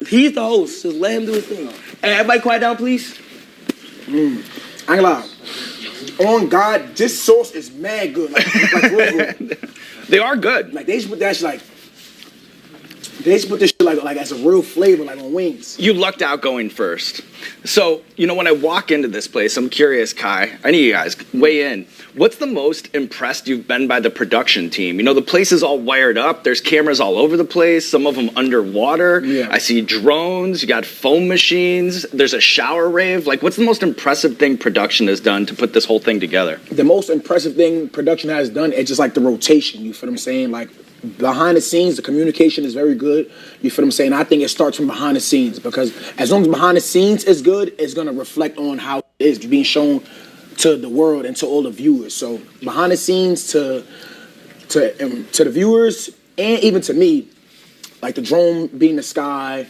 He's the host. Just let him do his thing. Hey, everybody quiet down, please. I ain't gonna lie. On God, this sauce is mad good. Like real. They are good. Like they should put that shit like. They should put this shit like as a real flavor, like on wings. You lucked out going first. So, when I walk into this place, I'm curious, Kai, I need you guys, weigh in. What's the most impressed you've been by the production team? The place is all wired up. There's cameras all over the place, some of them underwater. Yeah. I see drones. You got foam machines. There's a shower rave. Like, what's the most impressive thing production has done to put this whole thing together? The most impressive thing production has done is just like the rotation, you feel what I'm saying? Like, behind the scenes, the communication is very good. You feel what I'm saying? I think it starts from behind the scenes because as long as behind the scenes is good, it's going to reflect on how it is being shown to the world and to all the viewers. So behind the scenes to the viewers and even to me, like the drone being in the sky,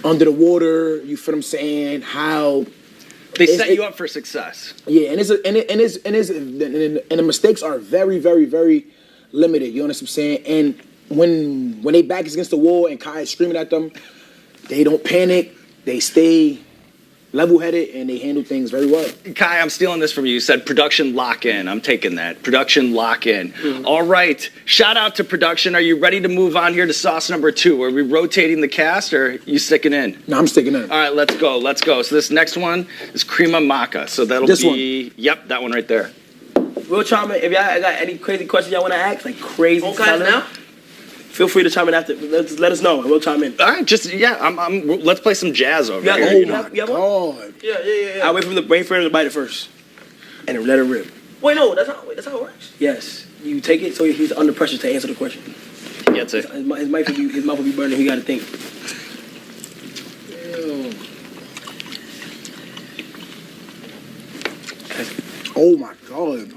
under the water, you feel what I'm saying? How they set you up for success. Yeah, and the mistakes are very, very, very limited. You understand what I'm saying? And when they back is against the wall and Kai is screaming at them, they don't panic. They stay level-headed and they handle things very well. Kai, I'm stealing this from you. You said production lock-in. I'm taking that. Production lock-in. All right. Shout out to production. Are you ready to move on here to sauce number 2? Are we rotating the cast or are you sticking in? No, I'm sticking in. All right, let's go. So this next one is crema maca. So that'll be... Yep, that one right there. Real chime in. If y'all got any crazy questions y'all want to ask, like crazy Okay, now? feel free to chime in after. Let us know and we'll chime in. All right, let's play some jazz over here. You have one? Yeah. I'll wait for the brain friend to bite it first. And then let it rip. Wait, no, that's how it works. Yes. You take it so he's under pressure to answer the question. He gets it. His mouth will be burning. He got to think. Oh my God.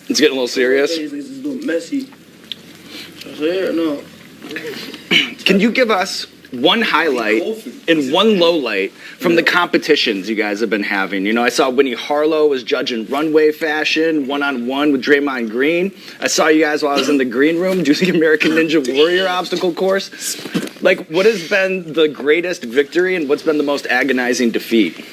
It's getting a little serious. It's a little messy. No. Can you give us one highlight and one low light from the competitions you guys have been having? I saw Winnie Harlow was judging runway fashion, one-on-one with Draymond Green. I saw you guys while I was in the green room do the American Ninja Warrior obstacle course. Like, what has been the greatest victory and what's been the most agonizing defeat?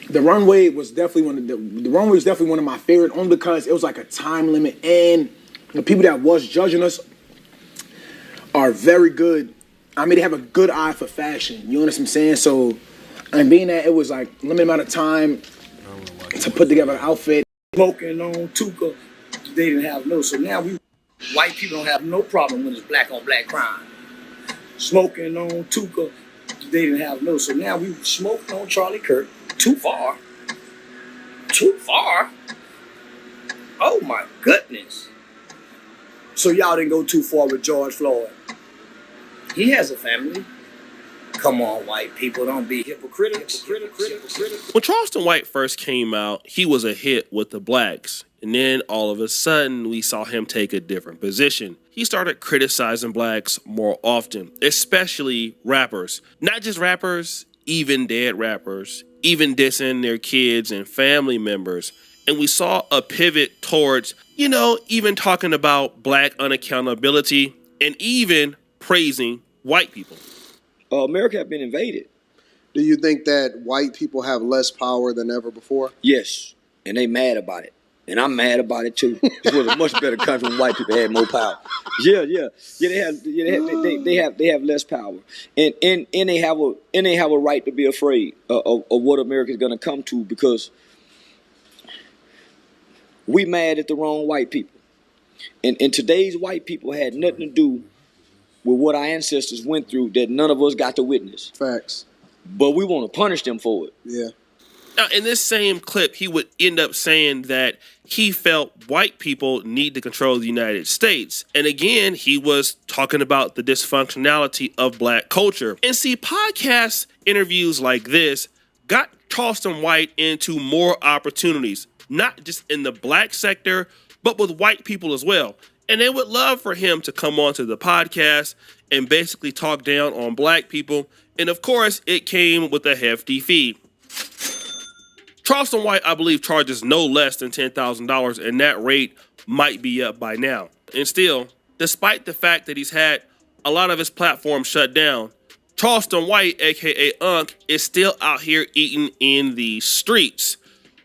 The runway was definitely one of my favorite, only because it was like a time limit, and the people that was judging us are very good. I mean, they have a good eye for fashion. You understand what I'm saying? So, and being that it was like limited amount of time to put together an outfit. Smoking on Tuka, they didn't have no. So now white people don't have no problem when it's black on black crime. Smoking on Tuka, they didn't have no. So now we smoking on Charlie Kirk. Too far. Oh my goodness. So y'all didn't go too far with George Floyd. He has a family. Come on, white people, don't be hypocritical. When Charleston White first came out, he was a hit with the blacks. And then all of a sudden, we saw him take a different position. He started criticizing blacks more often, especially rappers. Not just rappers, even dead rappers, even dissing their kids and family members. And we saw a pivot towards, even talking about black unaccountability and even praising white people. America has been invaded. Do you think that white people have less power than ever before? Yes, and they mad about it. And I'm mad about it too. This was a much better country when white people had more power. Yeah. They have less power, and they have a right to be afraid of what America's gonna come to, because we mad at the wrong white people, and today's white people had nothing to do with what our ancestors went through that none of us got to witness. Facts. But we want to punish them for it. Yeah. Now, in this same clip, he would end up saying that he felt white people need to control the United States. And again, he was talking about the dysfunctionality of black culture. And see, podcast interviews like this got Charleston White into more opportunities, not just in the black sector, but with white people as well. And they would love for him to come onto the podcast and basically talk down on black people. And of course, it came with a hefty fee. Charleston White, I believe, charges no less than $10,000, and that rate might be up by now. And still, despite the fact that he's had a lot of his platforms shut down, Charleston White, aka Unc, is still out here eating in the streets.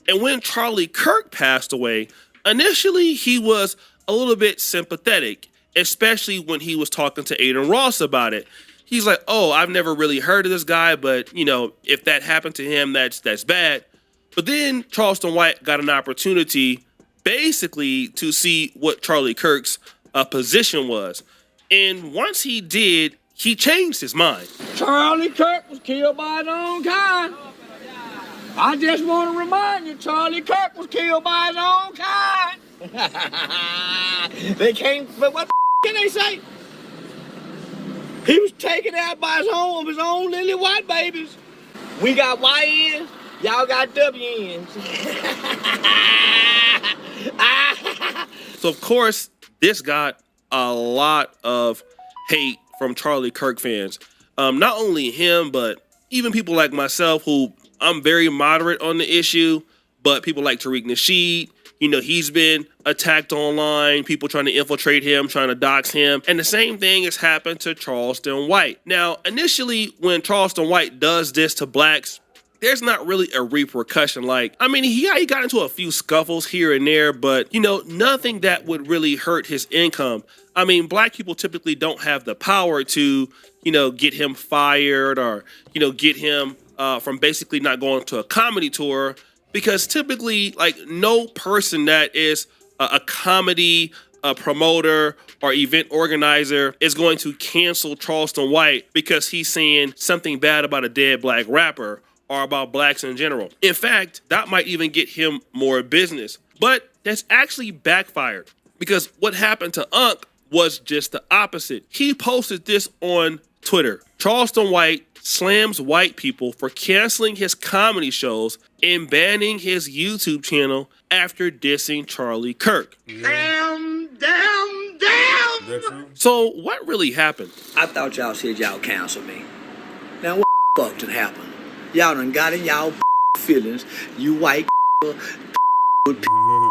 And when Charlie Kirk passed away, initially he was a little bit sympathetic, especially when he was talking to Adin Ross about it. He's like, oh, I've never really heard of this guy, but, you know, if that happened to him, that's bad. But then Charleston White got an opportunity basically to see what Charlie Kirk's position was. And once he did, he changed his mind. Charlie Kirk was killed by his own kind. I just want to remind you, Charlie Kirk was killed by his own kind. They can't, but what the can they say? He was taken out by his own lily white babies. We got Y ends, y'all got W ends. So, of course, this got a lot of hate from Charlie Kirk fans. Not only him, but even people like myself, who I'm very moderate on the issue, but people like Tariq Nasheed, you know, he's been attacked online, people trying to infiltrate him, trying to dox him. And the same thing has happened to Charleston White. Now, initially, when Charleston White does this to blacks, there's not really a repercussion. Like, I mean, he got into a few scuffles here and there, but, you know, nothing that would really hurt his income. I mean, black people typically don't have the power to, you know, get him fired or, you know, get him from basically not going to a comedy tour, because typically, like, no person that is a comedy promoter or event organizer is going to cancel Charleston White because he's saying something bad about a dead black rapper or about blacks in general. In fact, that might even get him more business. But that's actually backfired, because what happened to Unc was just the opposite. He posted this on Twitter. Charleston White slams white people for canceling his comedy shows and banning his YouTube channel after dissing Charlie Kirk. Damn. So what really happened? I thought y'all said y'all canceled me. Now what fuck done happened? Y'all done got in y'all feelings, you white with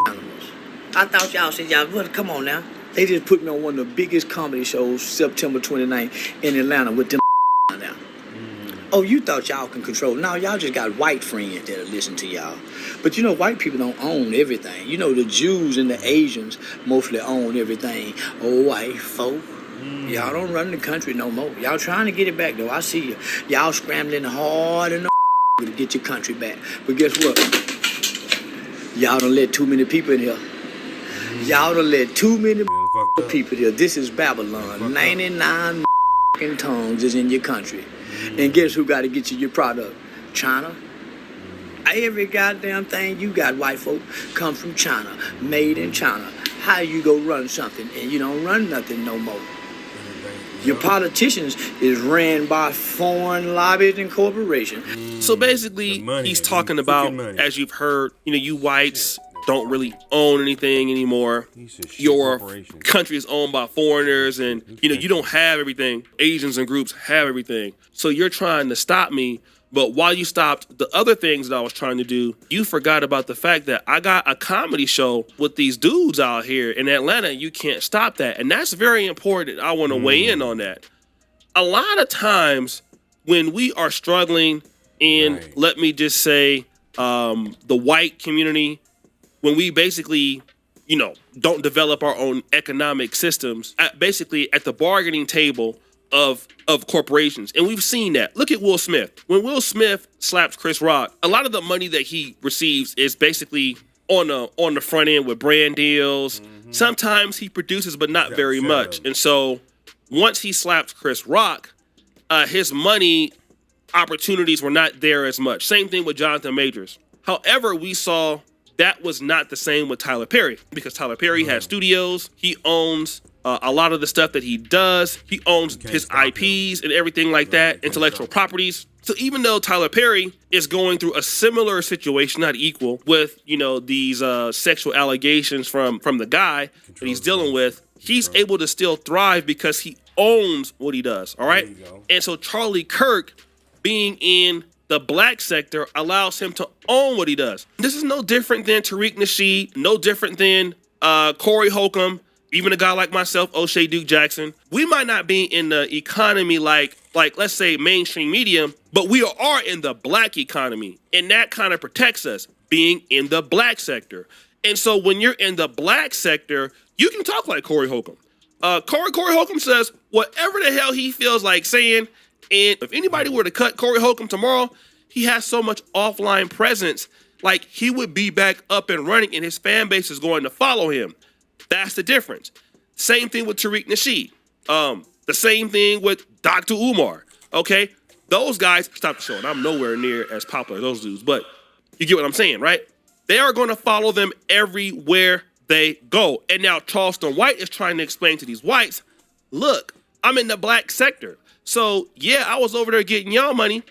animals. I thought y'all said y'all, well, come on now. They just put me on one of the biggest comedy shows September 29th in Atlanta with them now. Oh, you thought y'all can control. Now y'all just got white friends that'll listen to y'all. But you know, white people don't own everything. You know, the Jews and the Asians mostly own everything. Oh, white folk. Y'all don't run the country no more. Y'all trying to get it back though. I see you. Y'all scrambling hard enough to get your country back. But guess what? Y'all done let too many people in here. Y'all done let too many people here. This is Babylon. 99 tongues is in your country. And guess who got to get you your product? China. Every goddamn thing you got, white folk, come from China. Made in China. How you go run something and you don't run nothing no more? Your politicians is ran by foreign lobbies and corporations. So basically, he's talking about, as you've heard, you know, you whites don't really own anything anymore. Your country is owned by foreigners, and, you know, you don't have everything. Asians and groups have everything. So you're trying to stop me. But while you stopped the other things that I was trying to do, you forgot about the fact that I got a comedy show with these dudes out here in Atlanta. You can't stop that. And that's very important. I want to weigh in on that. A lot of times when we are struggling in, let me just say, the white community, when we basically, you know, don't develop our own economic systems, basically at the bargaining table of corporations. And we've seen that. Look at Will Smith. When Will Smith slaps Chris Rock, a lot of the money that he receives is basically on the front end with brand deals. Sometimes he produces, but not very much. And so once he slaps Chris Rock, his money opportunities were not there as much. Same thing with Jonathan Majors. However, we saw that was not the same with Tyler Perry, because Tyler Perry has studios. He owns a lot of the stuff that he does. He owns his IPs and everything like that, intellectual properties. So even though Tyler Perry is going through a similar situation, not equal, with, you know, these sexual allegations from the guy that he's dealing with, he's able to still thrive because he owns what he does. All right. And so Charlie Kirk, being in the black sector, allows him to own what he does. This is no different than Tariq Nasheed, no different than Corey Holcomb, even a guy like myself, O'Shea Duke Jackson, we might not be in the economy like let's say mainstream media, but we are in the black economy. And that kind of protects us, being in the black sector. And so when you're in the black sector, you can talk like Corey Holcomb. Corey Holcomb says whatever the hell he feels like saying. And if anybody were to cut Corey Holcomb tomorrow, he has so much offline presence, like he would be back up and running and his fan base is going to follow him. That's the difference. Same thing with Tariq Nasheed. The same thing with Dr. Umar. Okay? Those guys, stop the show, and I'm nowhere near as popular as those dudes, but you get what I'm saying, right? They are going to follow them everywhere they go. And now Charleston White is trying to explain to these whites, look, I'm in the black sector. So, yeah, I was over there getting y'all money,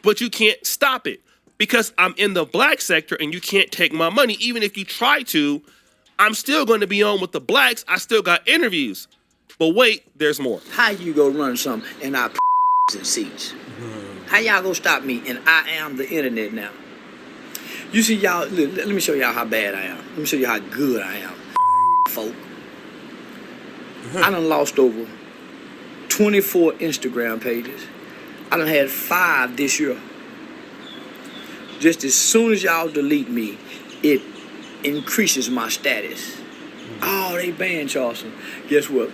but you can't stop it because I'm in the black sector and you can't take my money. Even if you try to, I'm still going to be on with the blacks. I still got interviews. But wait, there's more. How you go run something and I in seats? How y'all gonna stop me? And I am the internet now. You see y'all, let me show y'all how bad I am. Let me show you how good I am, folk. I done lost over 24 Instagram pages. I done had 5 this year. Just as soon as y'all delete me, it increases my status. Oh, they banned Charleston. Guess what?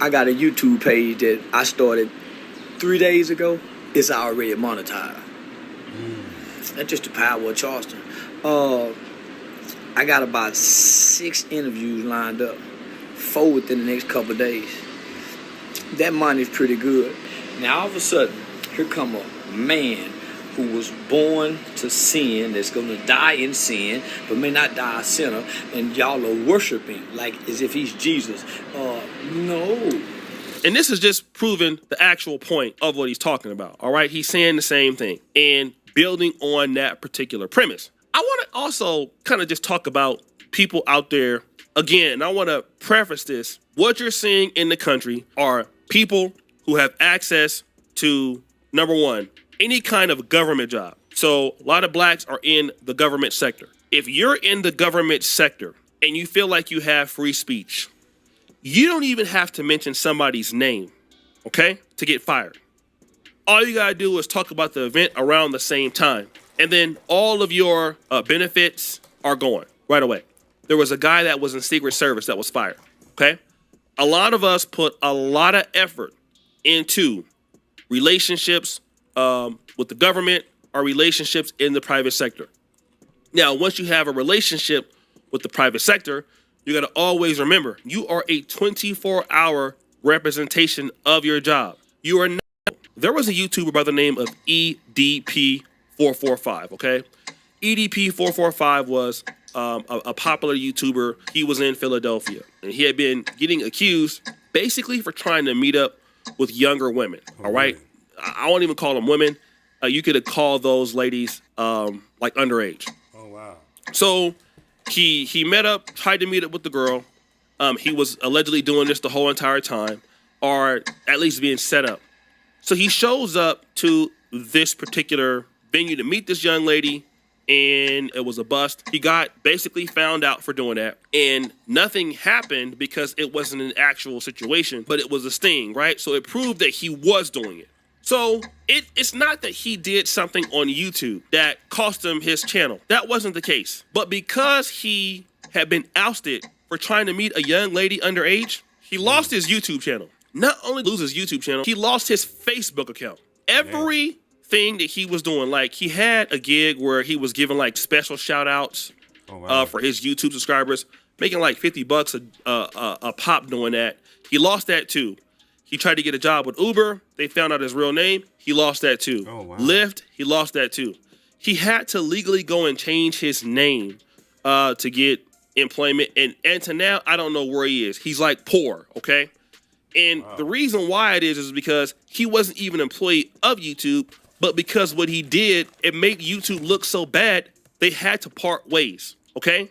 I got a YouTube page that I started 3 days ago. It's already monetized. That's just the power of Charleston. I got about 6 interviews lined up, 4 within the next couple of days. That money's pretty good. Now all of a sudden, here come a man who was born to sin, that's going to die in sin, but may not die a sinner, and y'all are worshiping like as if he's Jesus. No. And this is just proving the actual point of what he's talking about, all right? He's saying the same thing and building on that particular premise. I want to also kind of just talk about people out there. Again, and I want to preface this. What you're seeing in the country are people who have access to, number one, any kind of government job. So a lot of blacks are in the government sector. If you're in the government sector and you feel like you have free speech, you don't even have to mention somebody's name, okay, to get fired. All you got to do is talk about the event around the same time. And then all of your benefits are going right away. There was a guy that was in Secret Service that was fired, okay? A lot of us put a lot of effort into relationships with the government or relationships in the private sector. Now, once you have a relationship with the private sector, you got to always remember, you are a 24-hour representation of your job. You are not. There was a YouTuber by the name of EDP445, okay? EDP445 was a popular YouTuber. He was in Philadelphia, and he had been getting accused basically for trying to meet up with younger women, all right? I won't even call them women. You could have called those ladies like underage. Oh, wow. So he met up, tried to meet up with the girl. He was allegedly doing this the whole entire time, or at least being set up. So he shows up to this particular venue to meet this young lady, and it was a bust. He got basically found out for doing that, and nothing happened because it wasn't an actual situation, but it was a sting, right? So it proved that he was doing it. So it's not that he did something on YouTube that cost him his channel. That wasn't the case. But because he had been ousted for trying to meet a young lady underage, he lost his YouTube channel. Not only lose his YouTube channel, he lost his Facebook account. Everything that he was doing, like he had a gig where he was giving like special shout outs for his YouTube subscribers, making like $50 a pop doing that. He lost that too. He tried to get a job with Uber. They found out his real name. He lost that too. Oh, wow. Lyft, he lost that too. He had to legally go and change his name to get employment. And to now, I don't know where he is. He's like poor, okay? And the reason why it is because he wasn't even an employee of YouTube, but because what he did, it made YouTube look so bad, they had to part ways, okay?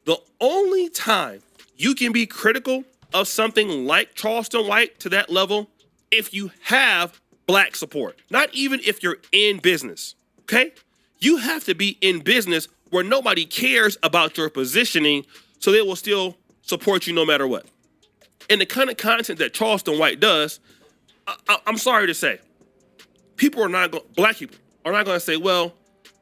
The only time you can be critical of something like Charleston White to that level, if you have black support, not even if you're in business, okay? You have to be in business where nobody cares about your positioning, so they will still support you no matter what. And the kind of content that Charleston White does, I'm sorry to say, black people are not going to say, well,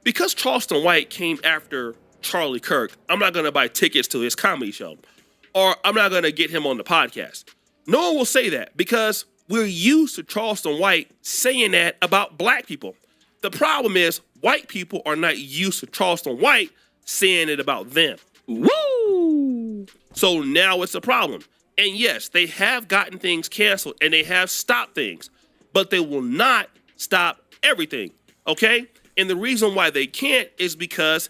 because Charleston White came after Charlie Kirk, I'm not going to buy tickets to his comedy show, or I'm not going to get him on the podcast. No one will say that because we're used to Charleston White saying that about black people. The problem is white people are not used to Charleston White saying it about them. Woo! So now it's a problem. And yes, they have gotten things canceled and they have stopped things, but they will not stop everything, okay? And the reason why they can't is because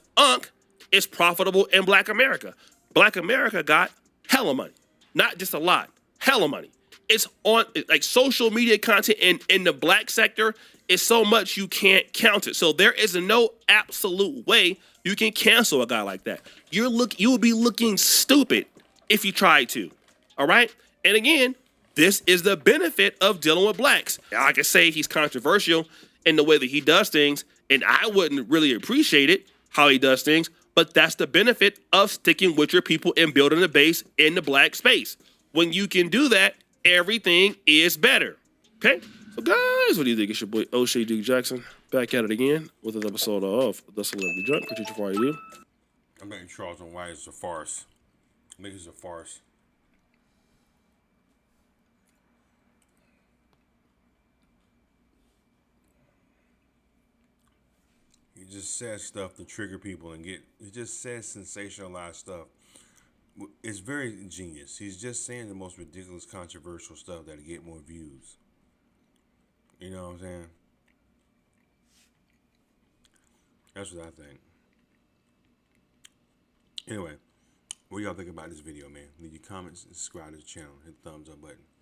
is profitable in Black America. Black America got hella money. Not just a lot, hella money. It's on, like, social media content in the black sector is so much you can't count it. So there is no absolute way you can cancel a guy like that. You would be looking stupid if you tried to. All right? And again, this is the benefit of dealing with blacks. I can say he's controversial in the way that he does things, and I wouldn't really appreciate it, how he does things, but that's the benefit of sticking with your people and building a base in the black space. When you can do that, everything is better. Okay? So guys, what do you think? It's your boy O'Shea Duke Jackson back at it again with an episode of The Celebrity Drunk. Appreciate you for all you do. I think Charleston White is a farce. I think it's a farce. He just says stuff to trigger people and he just says sensationalized stuff. It's very ingenious. He's just saying the most ridiculous, controversial stuff that'll get more views. You know what I'm saying? That's what I think. Anyway, what y'all think about this video, man? Leave your comments and subscribe to the channel. Hit the thumbs up button.